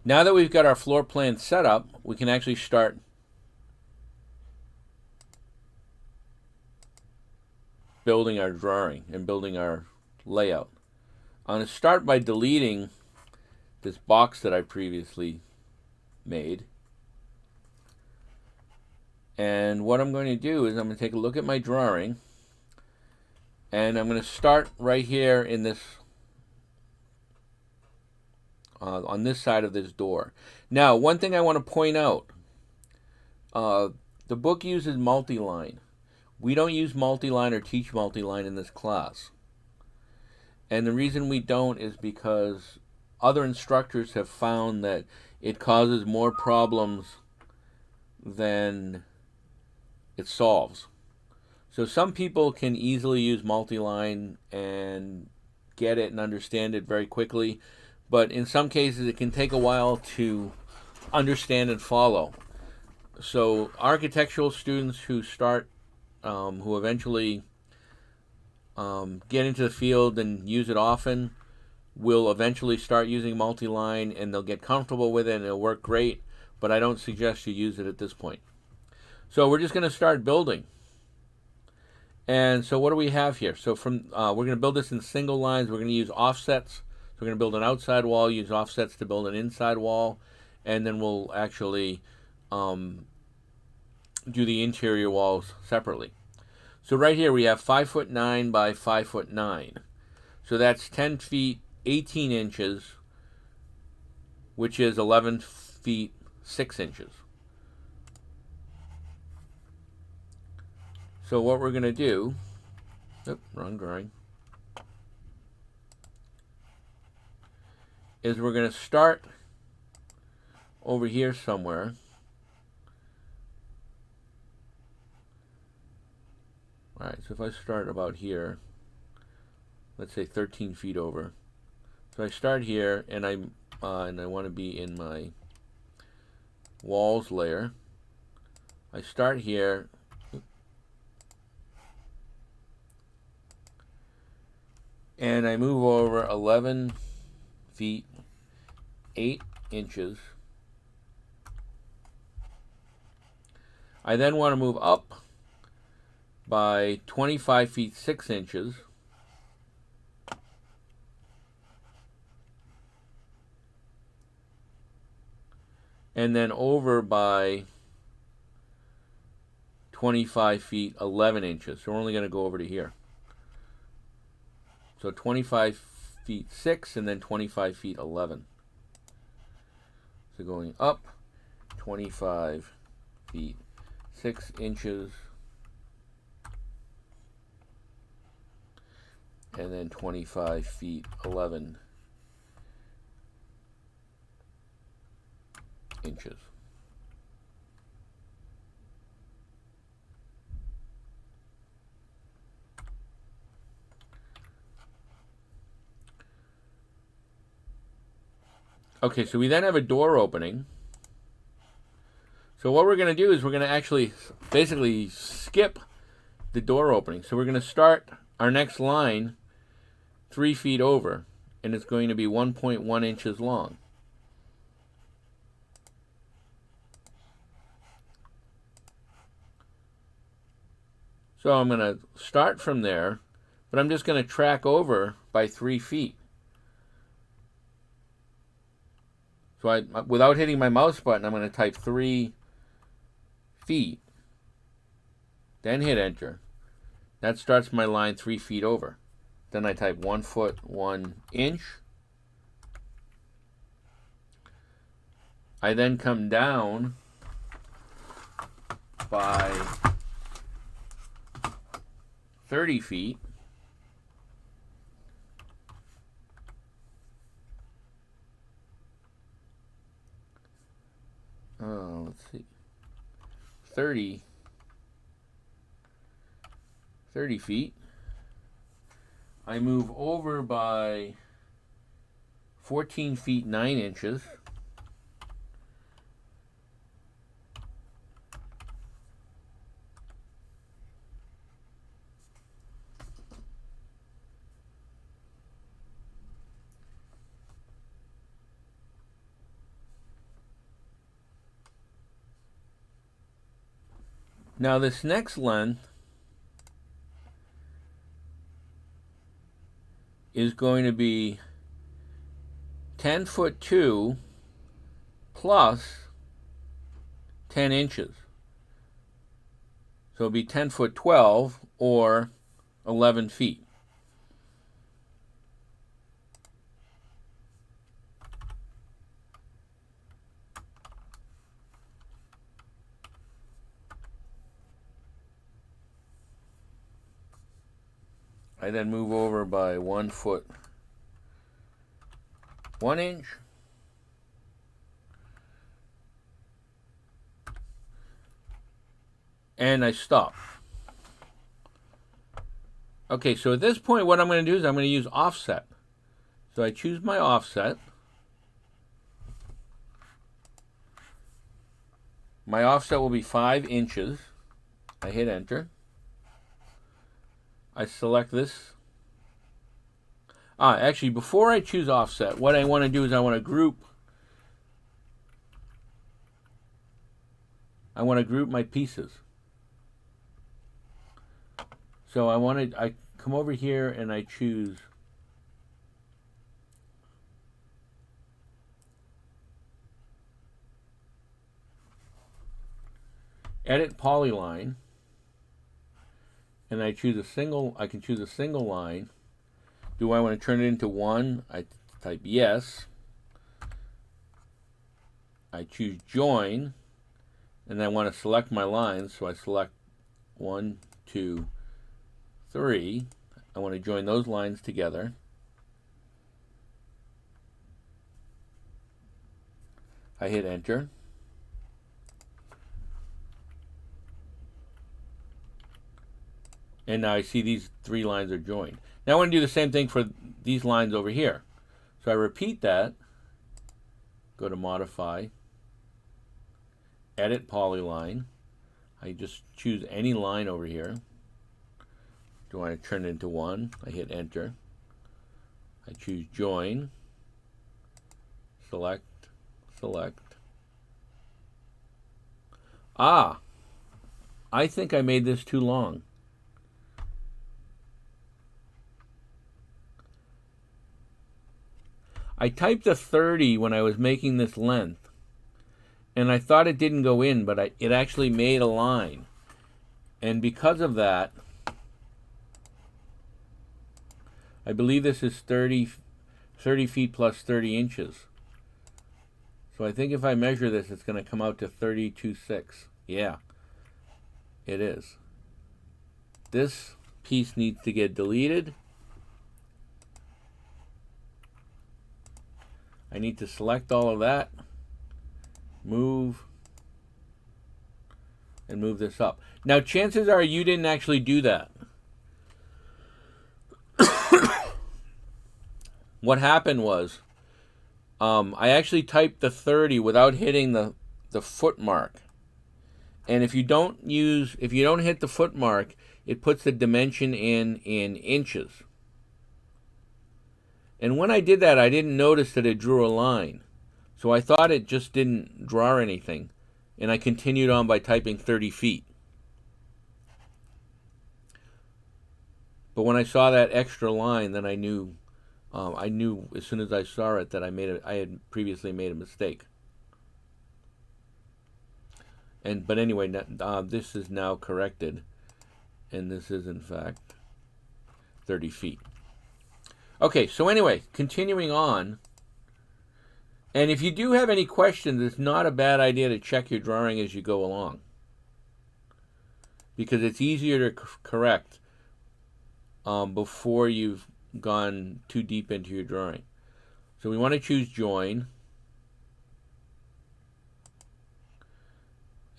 Now that we've got our floor plan set up, we can actually start building our drawing and building our layout. I'm going to start by deleting this box that I previously made. And what I'm going to do is I'm going to take a look at my drawing, and I'm going to start right here in this on this side of this door. Now, one thing I want to point out, the book uses multi-line. We don't use multi-line or teach multi-line in this class. And the reason we don't is because other instructors have found that it causes more problems than it solves. So some people can easily use multi-line and get it and understand it very quickly, but in some cases it can take a while to understand and follow. So architectural students who start, who eventually get into the field and use it often, will eventually start using multi-line and they'll get comfortable with it and it'll work great, but I don't suggest you use it at this point. So we're just going to start building. And so what do we have here? So we're going to build this in single lines. We're going to use offsets. So we're going to build an outside wall, use offsets to build an inside wall, and then we'll actually do the interior walls separately. So right here we have 5'9" by 5'9". So that's 10 feet 18 inches, which is 11 feet 6 inches. So what we're going to do, wrong drawing, is we're going to start over here somewhere. All right, so if I start about here, let's say 13 feet over. So I start here, and I want to be in my walls layer. I start here. And I move over 11 feet 8 inches. I then want to move up by 25 feet 6 inches. And then over by 25 feet 11 inches. So we're only going to go over to here. So 25 feet 6 and then 25 feet 11. So going up 25 feet 6 inches and then 25 feet 11 inches. Okay, so we then have a door opening. So what we're going to do is we're going to actually basically skip the door opening. So we're going to start our next line 3 feet over, and it's going to be 1.1 inches long. So I'm going to start from there, but I'm just going to track over by 3 feet. So without hitting my mouse button, I'm going to type 3 feet, then hit enter. That starts my line 3 feet over. Then I type 1 foot 1 inch. I then come down by 30 feet. Let's see. 30 feet. I move over by 14 feet 9 inches. Now this next length is going to be 10 foot 2 plus 10 inches. So it'll be 10 foot 12 or 11 feet. I then move over by 1 foot 1 inch. And I stop. Okay, so at this point what I'm going to do is I'm going to use offset. So I choose my offset. My offset will be 5 inches. I hit enter. I select this. Actually, before I choose offset, what I want to do is I want to group my pieces. So I come over here and I choose edit polyline, and I choose a single. I can choose a single line. Do I want to turn it into one? I type yes. I choose join, and I want to select my lines, so I select 1, 2, 3. I want to join those lines together. I hit enter. And now I see these 3 lines are joined. Now I want to do the same thing for these lines over here. So I repeat that, go to modify, edit polyline. I just choose any line over here. Do I want to turn it into 1? I hit enter. I choose join, select. I think I made this too long. I typed a 30 when I was making this length, and I thought it didn't go in, but it actually made a line. And because of that, I believe this is 30 feet plus 30 inches. So I think if I measure this, it's going to come out to 32.6. Yeah, it is. This piece needs to get deleted. I need to select all of that, move, and move this up. Now, chances are you didn't actually do that. What happened was, I actually typed the 30 without hitting the foot mark. And if you don't hit the foot mark, it puts the dimension in inches. And when I did that, I didn't notice that it drew a line. So I thought it just didn't draw anything. And I continued on by typing 30 feet. But when I saw that extra line, then I knew as soon as I saw it that I had previously made a mistake. But anyway, this is now corrected, and this is in fact 30 feet. Okay, so anyway, continuing on, and if you do have any questions, it's not a bad idea to check your drawing as you go along, because it's easier to correct before you've gone too deep into your drawing. So we want to choose join,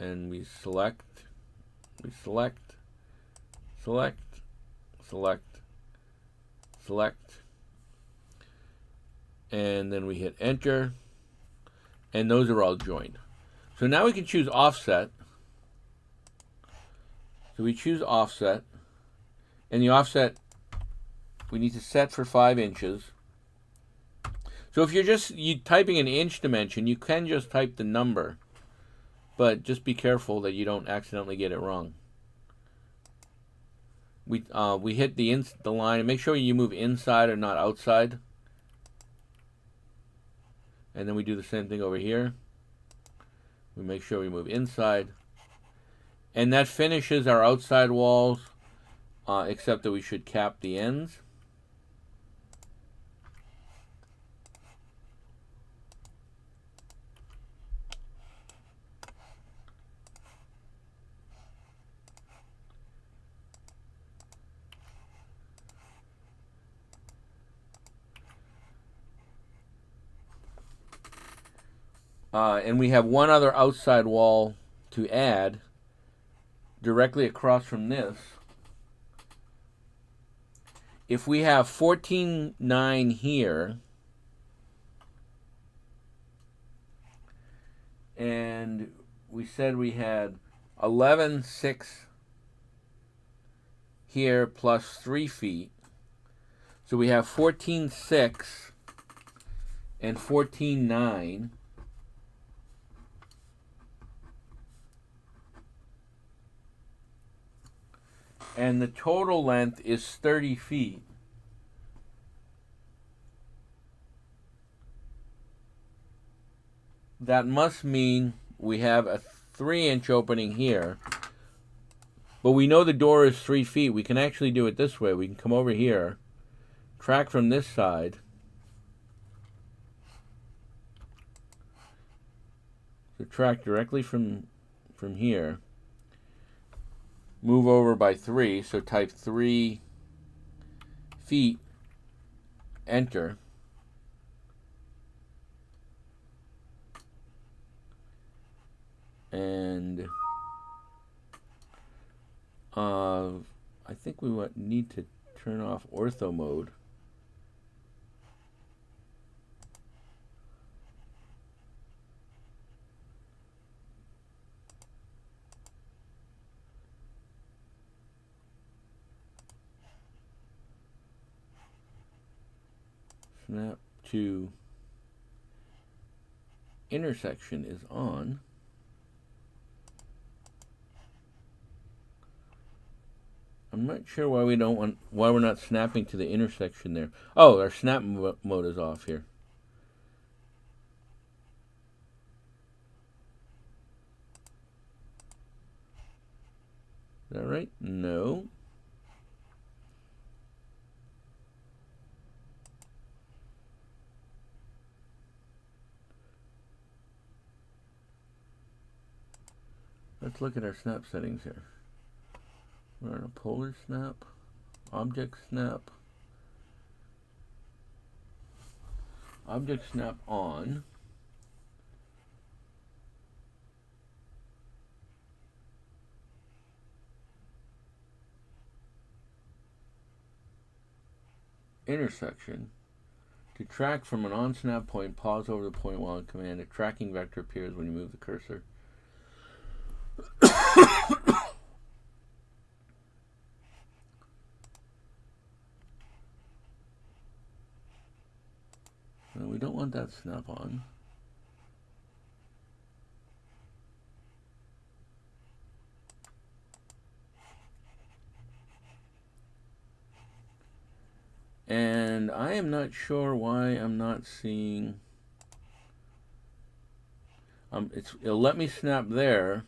and we select, and then we hit enter, and those are all joined. So now we can choose offset. So we choose offset, and the offset we need to set for 5 inches. So if you're typing an inch dimension, you can just type the number but just be careful that you don't accidentally get it wrong. We hit the line, and make sure you move inside or not outside. And then we do the same thing over here. We make sure we move inside. And that finishes our outside walls, except that we should cap the ends. And we have one other outside wall to add directly across from this. If we have 14.9 here, and we said we had 11.6 here plus 3 feet, so we have 14.6 and 14.9. And the total length is 30 feet. That must mean we have a 3-inch opening here. But we know the door is 3 feet. We can actually do it this way. We can come over here, track from this side. So track directly from here. Move over by 3, so type 3 feet, enter. And I think we need to turn off ortho mode. Snap to intersection is on. I'm not sure why we're not snapping to the intersection there. Oh, our snap mode is off here. Is that right? No. Let's look at our snap settings here. We're on a polar snap, object snap on. Intersection. To track from an on-snap point, pause over the point while in command. A tracking vector appears when you move the cursor. No, we don't want that snap on. And I am not why I'm not seeing. It'll let me snap there.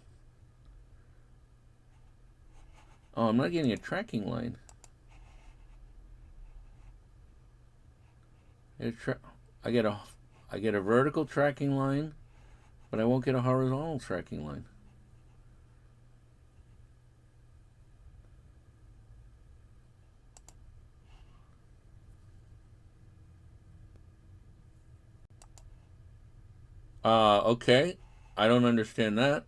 Oh, I'm not getting a tracking line. I get a vertical tracking line, but I won't get a horizontal tracking line. Okay. I don't understand that.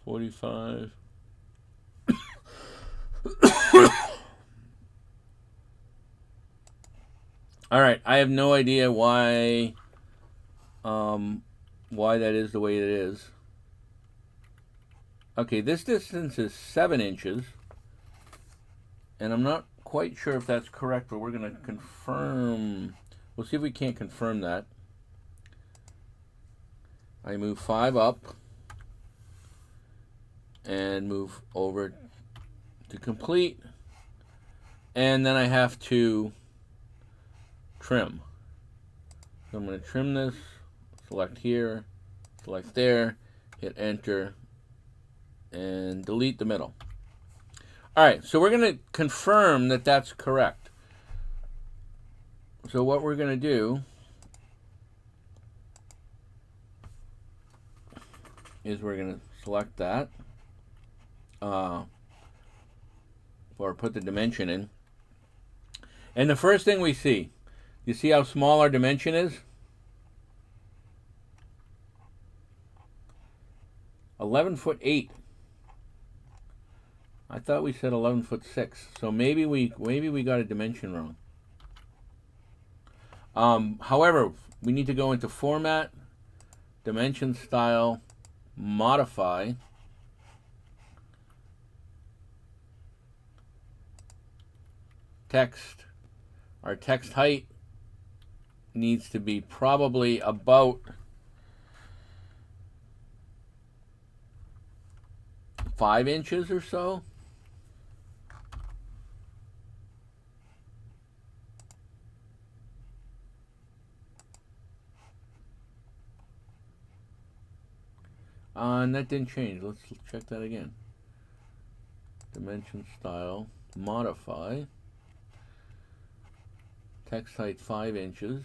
$45. All right, I have no idea why that is the way it is. Okay, this distance is 7 inches, And I'm not quite sure if that's correct, but we're going to confirm. We'll see if we can't confirm that. I move 5 up and move over to complete. And then I have to trim. So I'm going to trim this, select here, select there, hit enter, and delete the middle. All right, so we're going to confirm that that's correct. So what we're going to do is we're going to select that, or put the dimension in. And the first thing we see, you see how small our dimension is? 11'8". I thought we said 11'6". So maybe we got a dimension wrong. However, we need to go into Format, Dimension Style, Modify, Text. Our text height needs to be probably about 5 inches or so. And that didn't change. Let's check that again. Dimension style, modify. Text height 5 inches.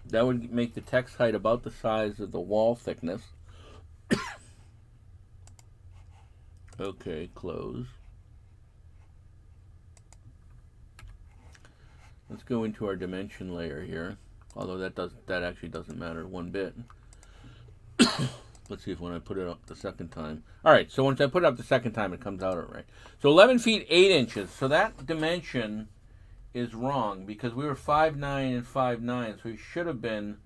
That would make the text height about the size of the wall thickness. Okay, close. Let's go into our dimension layer here. Although that actually doesn't matter one bit. Let's see if when I put it up the second time. All right, so once I put it up the second time, it comes out all right. So 11 feet 8 inches. So that dimension is wrong because we were 5'9" and 5'9", so we should have been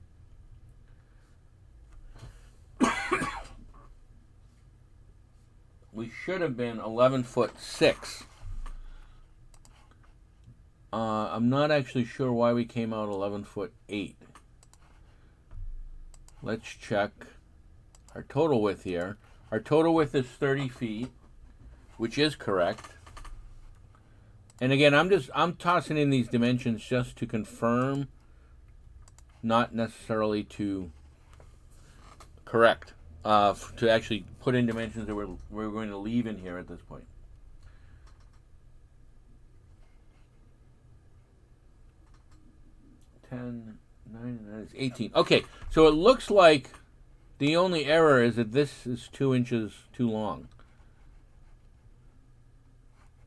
we should have been 11'6". I'm not actually sure why we came out 11'8". Let's check our total width here. Our total width is 30 feet, which is correct. And again, I'm tossing in these dimensions just to confirm, not necessarily to correct, to actually put in dimensions that we're going to leave in here at this point. 10, 9, 9 is 18. Okay, so it looks like the only error is that this is 2 inches too long.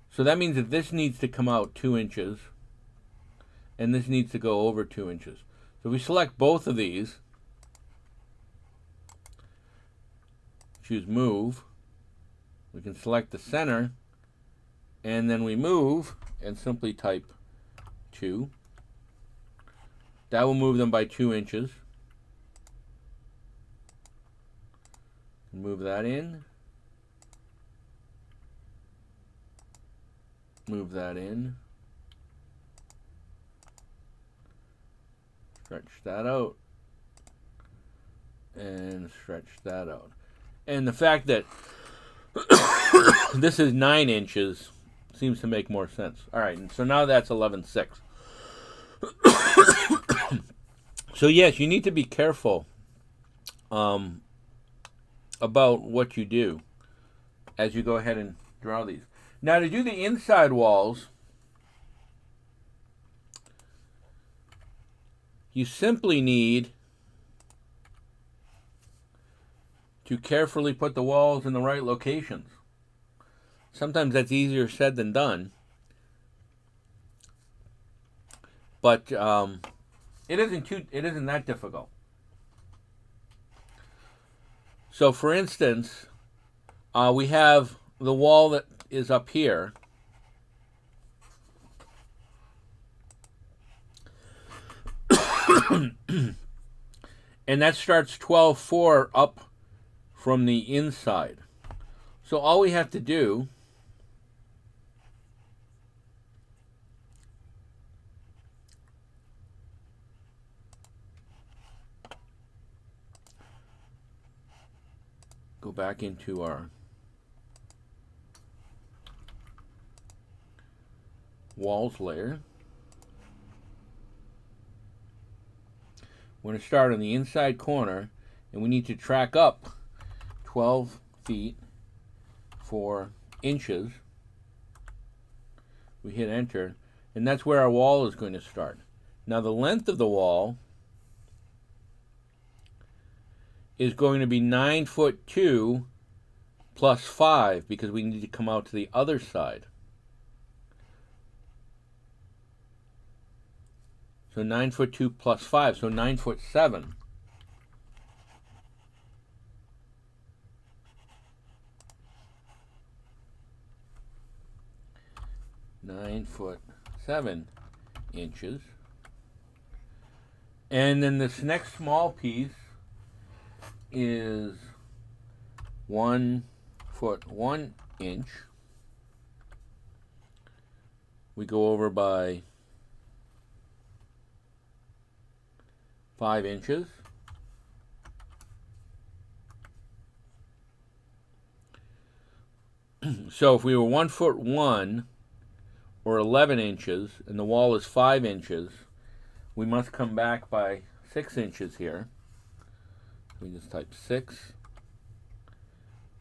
So that means that this needs to come out 2 inches, and this needs to go over 2 inches. So if we select both of these, choose Move, we can select the center, and then we move, and simply type 2. That will move them by 2 inches. Move that in. Move that in. Stretch that out. And stretch that out. And the fact that this is 9 inches seems to make more sense. All right, and so now that's 11'6". So yes, you need to be careful about what you do as you go ahead and draw these. Now to do the inside walls, you simply need to carefully put the walls in the right locations. Sometimes that's easier said than done. But it isn't that difficult. So for instance, we have the wall that is up here. And that starts 12'4" up from the inside. So all we have to do go back into our walls layer. We're going to start on the inside corner, and we need to track up 12 feet 4 inches. We hit enter, and that's where our wall is going to start. Now the length of the wall is going to be 9'2" plus 5, because we need to come out to the other side. So 9'2" plus 5, so 9'7". (9'7" inches. And then this next small piece is 1'1". We go over by 5 inches. So if we were 1'1" or 11 inches, and the wall is 5 inches, we must come back by 6 inches here. We just type 6,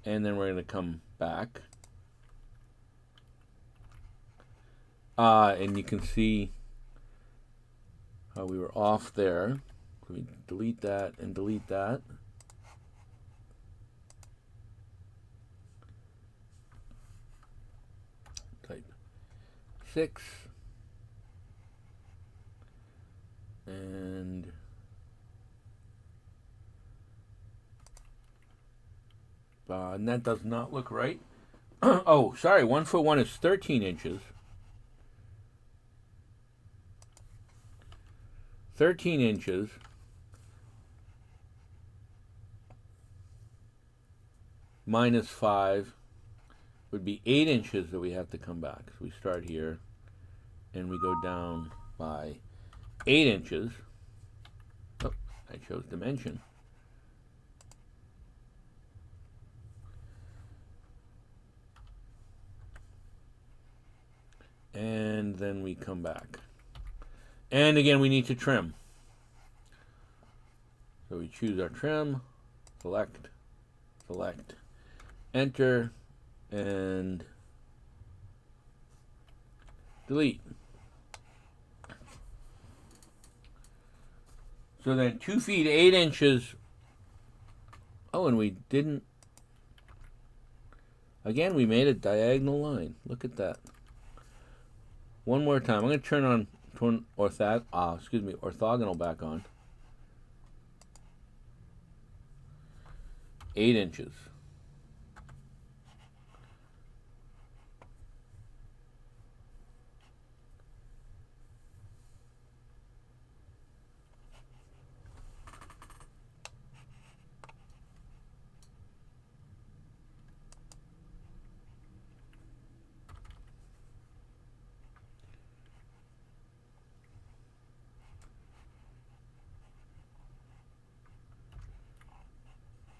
and then we're going to come back. And you can see how we were off there. So we delete that and delete that. Type 6. And that does not look right. Oh, sorry, 1'1" is 13 inches. 13 inches minus 5 would be 8 inches that we have to come back. So we start here and we go down by 8 inches. Oh, I chose dimension. And then we come back. And again, we need to trim. So we choose our trim, select, enter, and delete. So then 2 feet 8 inches. Oh, and we didn't. Again, we made a diagonal line. Look at that. One more time. I'm going to turn orthogonal back on. 8 inches.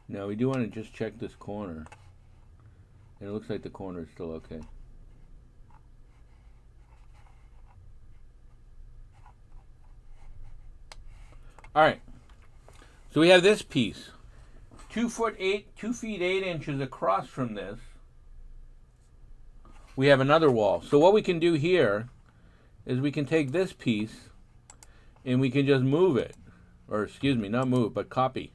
Now we do want to just check this corner. And it looks like the corner is still okay. Alright. So we have this piece. 2 feet 8 inches across from this. We have another wall. So what we can do here is we can take this piece and we can just move it. Or excuse me, not move, but copy.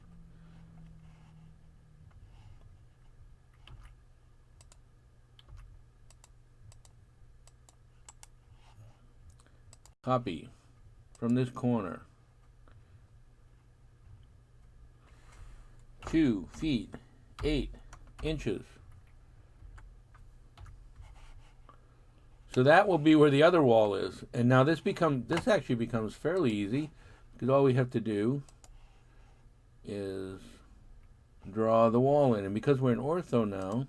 Copy from this corner. 2 feet 8 inches. So that will be where the other wall is. And now this actually becomes fairly easy, because all we have to do is draw the wall in. And because we're in ortho now,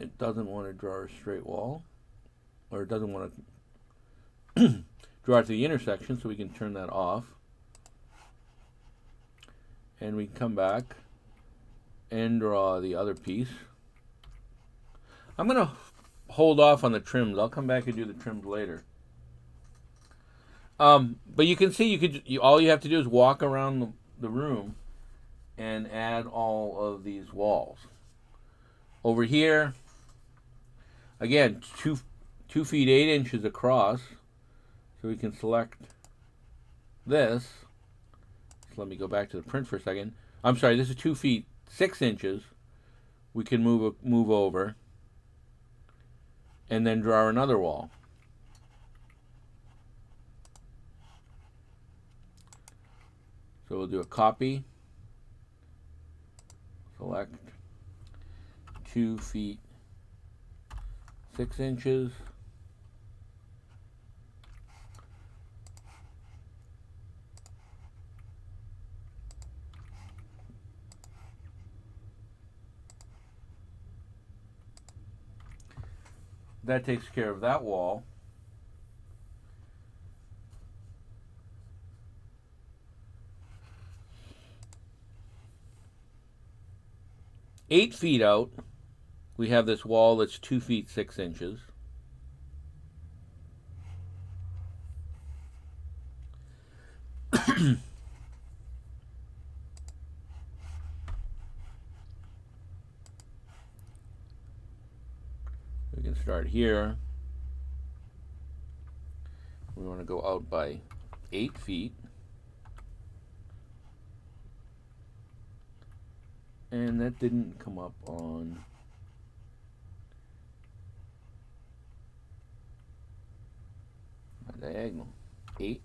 it doesn't want to draw a straight wall, or it doesn't want to draw it to the intersection, so we can turn that off. And we can come back and draw the other piece. I'm going to hold off on the trims. I'll come back and do the trims later. But you can see, all you have to do is walk around the room and add all of these walls. Over here, again, 2 feet 8 inches across. So we can select this. So let me go back to the print for a second. I'm sorry, this is 2 feet 6 inches. We can move over and then draw another wall. So we'll do a copy, select 2 feet 6 inches, that takes care of that wall. Eight feet out, we have this wall that's 2 feet 6 inches. We can start here. We want to go out by 8 feet. And that didn't come up on my diagonal. 8.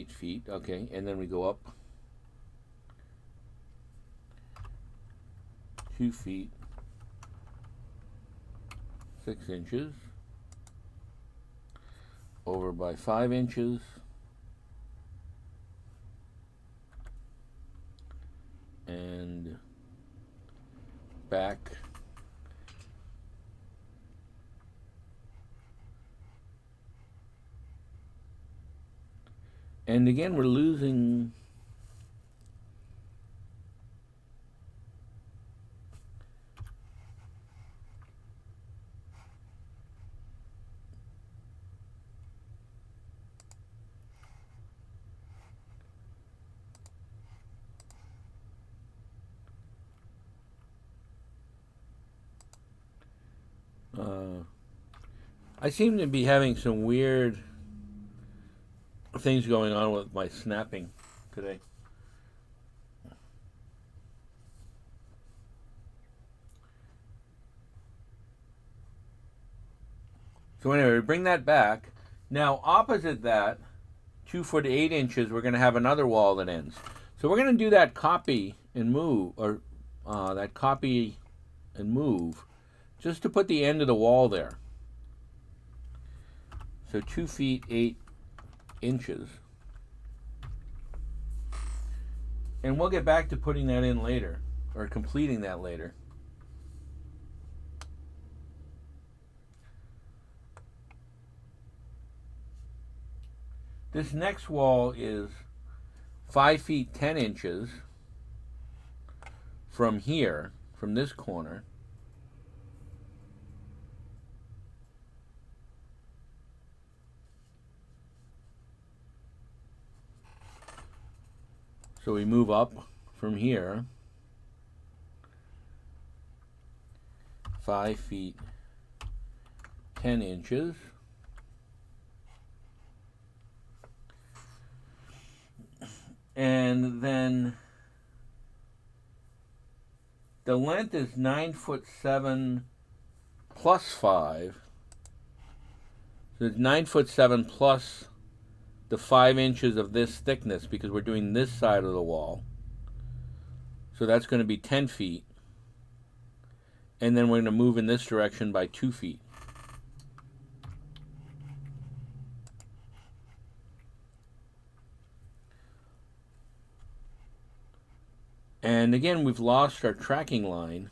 Feet, okay, and then we go up 2 feet 6 inches, over by 5 inches, and back and again we're losing I seem to be having some weird things going on with my snapping today. So anyway, we bring that back. Now opposite that, 2 foot 8 inches, we're going to have another wall that ends. So we're going to do that copy and move, or that copy and move, just to put the end of the wall there. So 2 feet 8 inches. And we'll get back to putting that in later, or completing that later. This next wall is 5 feet 10 inches from here, from this corner. So we move up from here 5 feet 10 inches. And then the length is 9 foot 7 plus 5. So it's 9 foot 7 plus the 5 inches of this thickness, because we're doing this side of the wall. So that's going to be 10 feet. And then we're going to move in this direction by 2 feet. And again, we've lost our tracking line.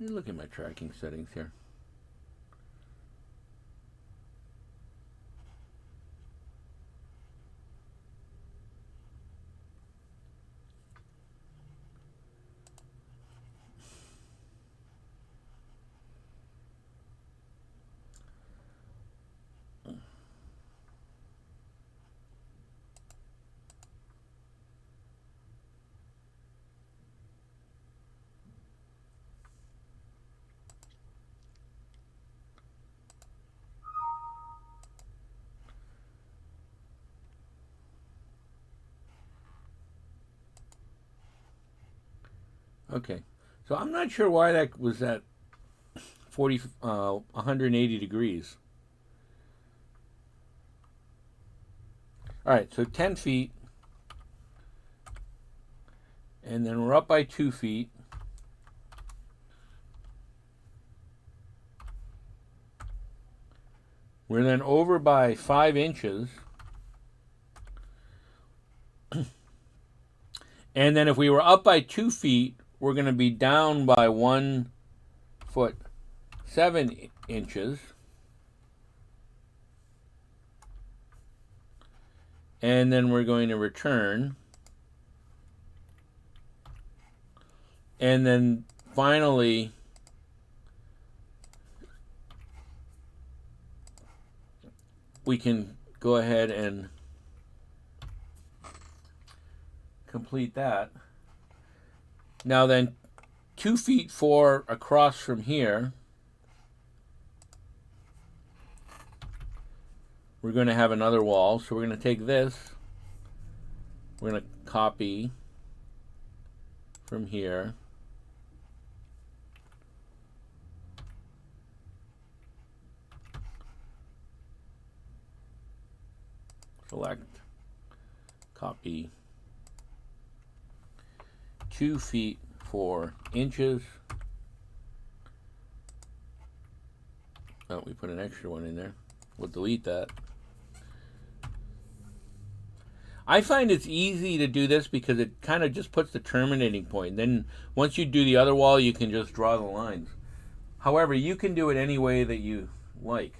Let me look at my tracking settings here. Okay, so I'm not sure why that was at 180 degrees. All right, so 10 feet, and then we're up by 2 feet. We're then over by 5 inches. And then if we were up by 2 feet, we're going to be down by 1 foot 7 inches. And then we're going to return. And then finally, we can go ahead and complete that. Now then, 2 feet 4 across from here, we're going to have another wall. So we're going to take this, we're going to copy from here. Select, copy, 2 feet 4 inches. Oh, we put an extra one in there. We'll delete that. I find it's easy to do this because it kind of just puts the terminating point. Then once you do the other wall, you can just draw the lines. However, you can do it any way that you like.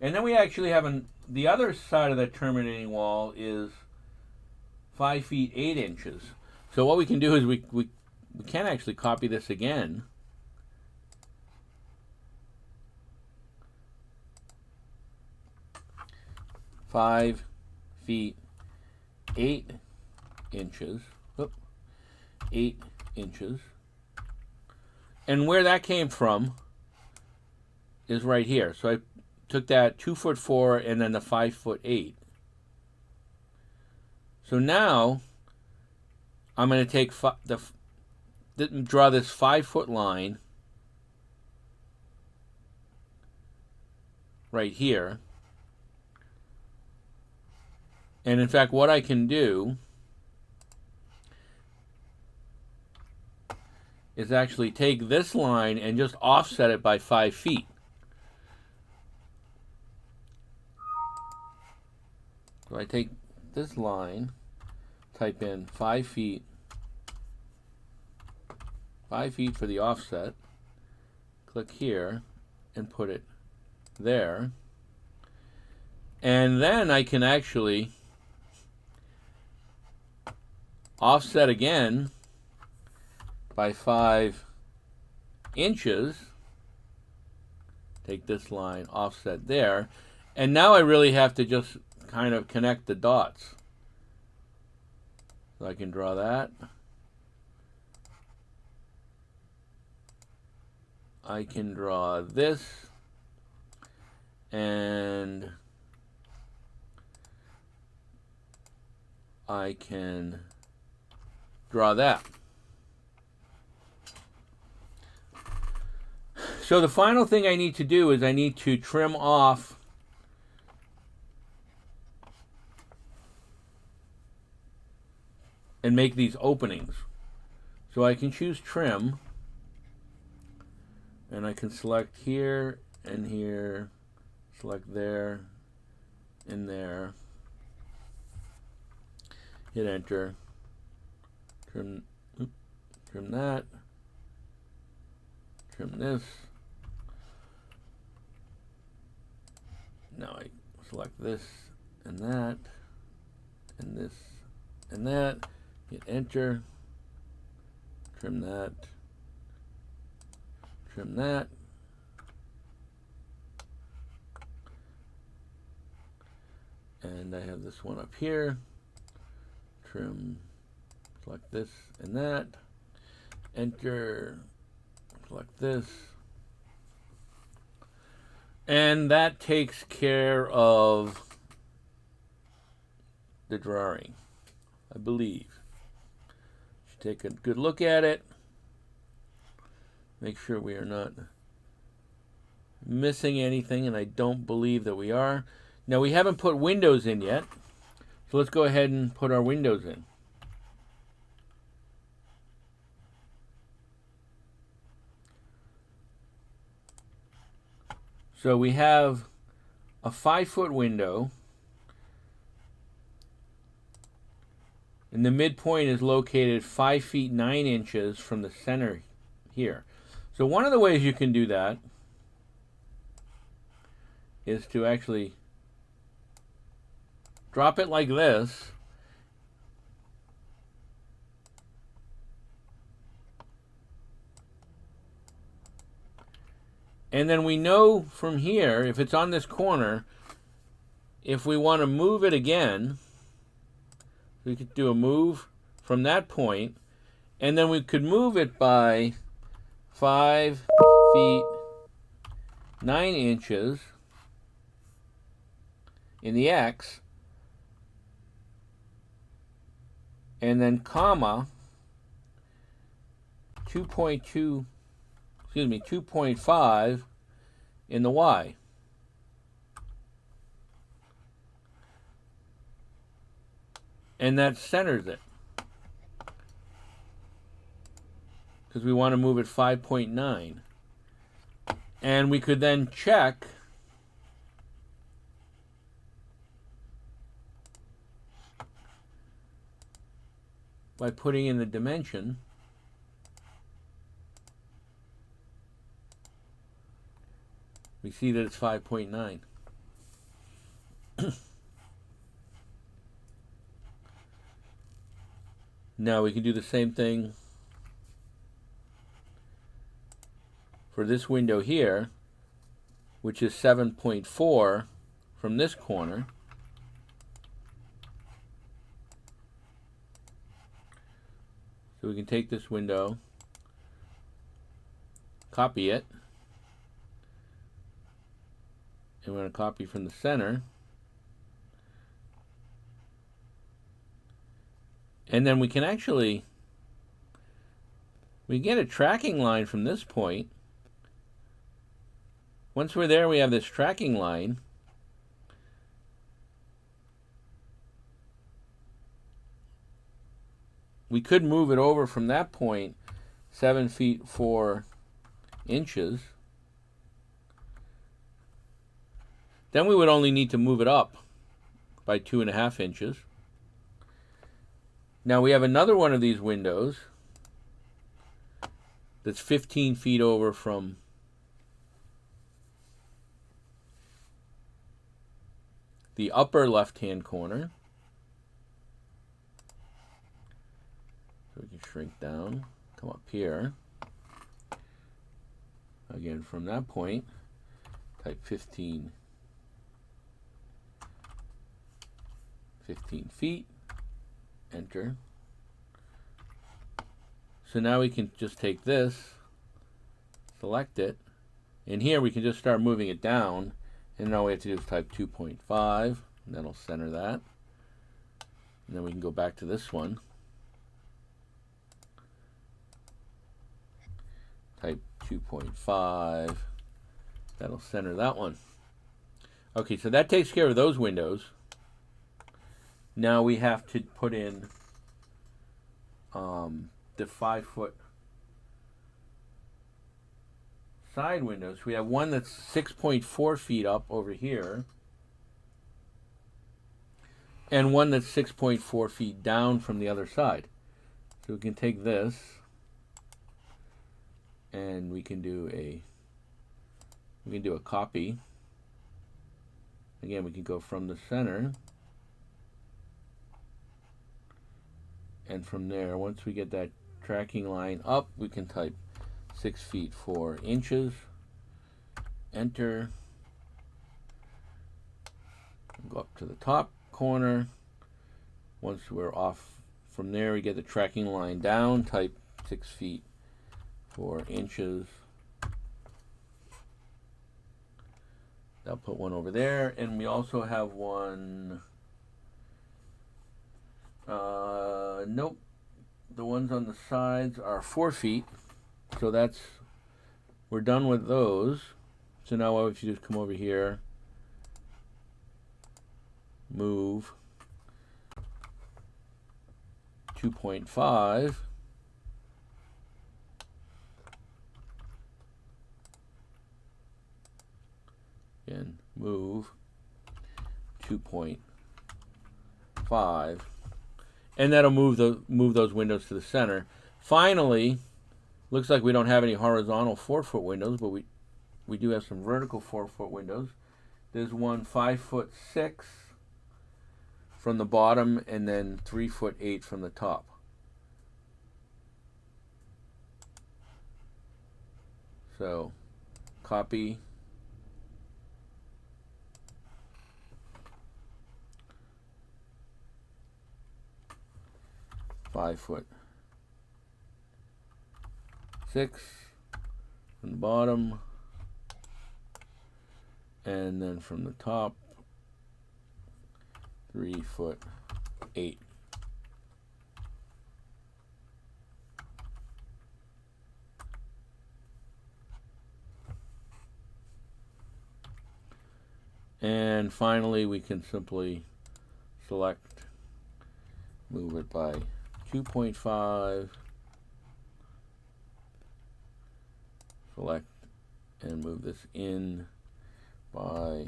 And then we actually have the other side of that terminating wall is 5 feet 8 inches. So what we can do is we can actually copy this again. Five feet 8 inches. 8 inches. And where that came from is right here. So I took that 2 foot 4 and then the 5 foot 8. So now I'm going to take draw this 5 foot line right here. And in fact, what I can do is actually take this line and just offset it by 5 feet. So I take this line, type in 5 feet, 5 feet for the offset, click here, and put it there. And then I can actually offset again by 5 inches. Take this line, offset there. And now I really have to just kind of connect the dots. So I can draw that. I can draw this. And I can draw that. So the final thing I need to do is I need to trim off and make these openings. So I can choose trim, and I can select here and here, select there, and there. Hit enter. Trim that. Trim this. Now I select this and that, and this and that. Hit enter. Trim that. Trim that. And I have this one up here. Trim, select this and that. Enter, select this. And that takes care of the drawing, I believe. Should take a good look at it. Make sure we are not missing anything, and I don't believe that we are. Now, we haven't put windows in yet, so let's go ahead and put our windows in. So we have a 5-foot window, and the midpoint is located 5 feet 9 inches from the center here. So one of the ways you can do that is to actually drop it like this, and then we know from here, if it's on this corner, if we want to move it again, we could do a move from that point, and then we could move it by 5 feet 9 inches in the X, and then comma 2.5 in the Y. And that centers it, because we want to move it 5.9. And we could then check by putting in the dimension. We see that it's 5.9. Now we can do the same thing for this window here, which is 7.4 from this corner. So we can take this window, copy it, and we're going to copy from the center. And then we can actually, we get a tracking line from this point. Once we're there, we have this tracking line. We could move it over from that point 7 feet 4 inches. Then we would only need to move it up by 2.5 inches. Now we have another one of these windows that's 15 feet over from the upper left-hand corner. So we can shrink down, come up here. Again, from that point, type 15 feet, enter. So now we can just take this, select it, and here we can just start moving it down, and all we have to do is type 2.5, and that'll center that. And then we can go back to this one, type 2.5, that'll center that one. Okay, so that takes care of those windows. Now we have to put in the 5-foot side windows. We have one that's 6.4 feet up over here, and one that's 6.4 feet down from the other side. So we can take this, and we can do a copy. Again, we can go from the center, and from there, once we get that tracking line up, we can type 6 feet 4 inches, enter, go up to the top corner. Once we're off from there, we get the tracking line down, type 6 feet 4 inches. I'll put one over there, and we also have one, nope, the ones on the sides are 4 feet, so we're done with those. So now if you just come over here, move 2.5, and move 2.5, and that'll move those windows to the center. Finally, looks like we don't have any horizontal 4-foot windows, but we do have some vertical 4-foot windows. There's one 5'6" from the bottom, and then 3'8" from the top. So, copy. $5'6" from the bottom, and then from the top, 3'8". And finally, we can simply select, move it by 2.5, select, and move this in by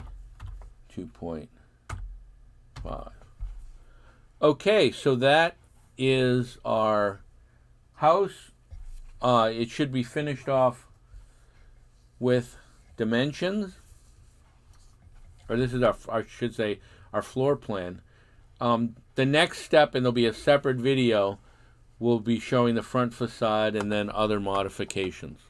2.5. Okay, so that is our house. It should be finished off with dimensions, or this is I should say, our floor plan. The next step, and there'll be a separate video, will be showing the front facade and then other modifications.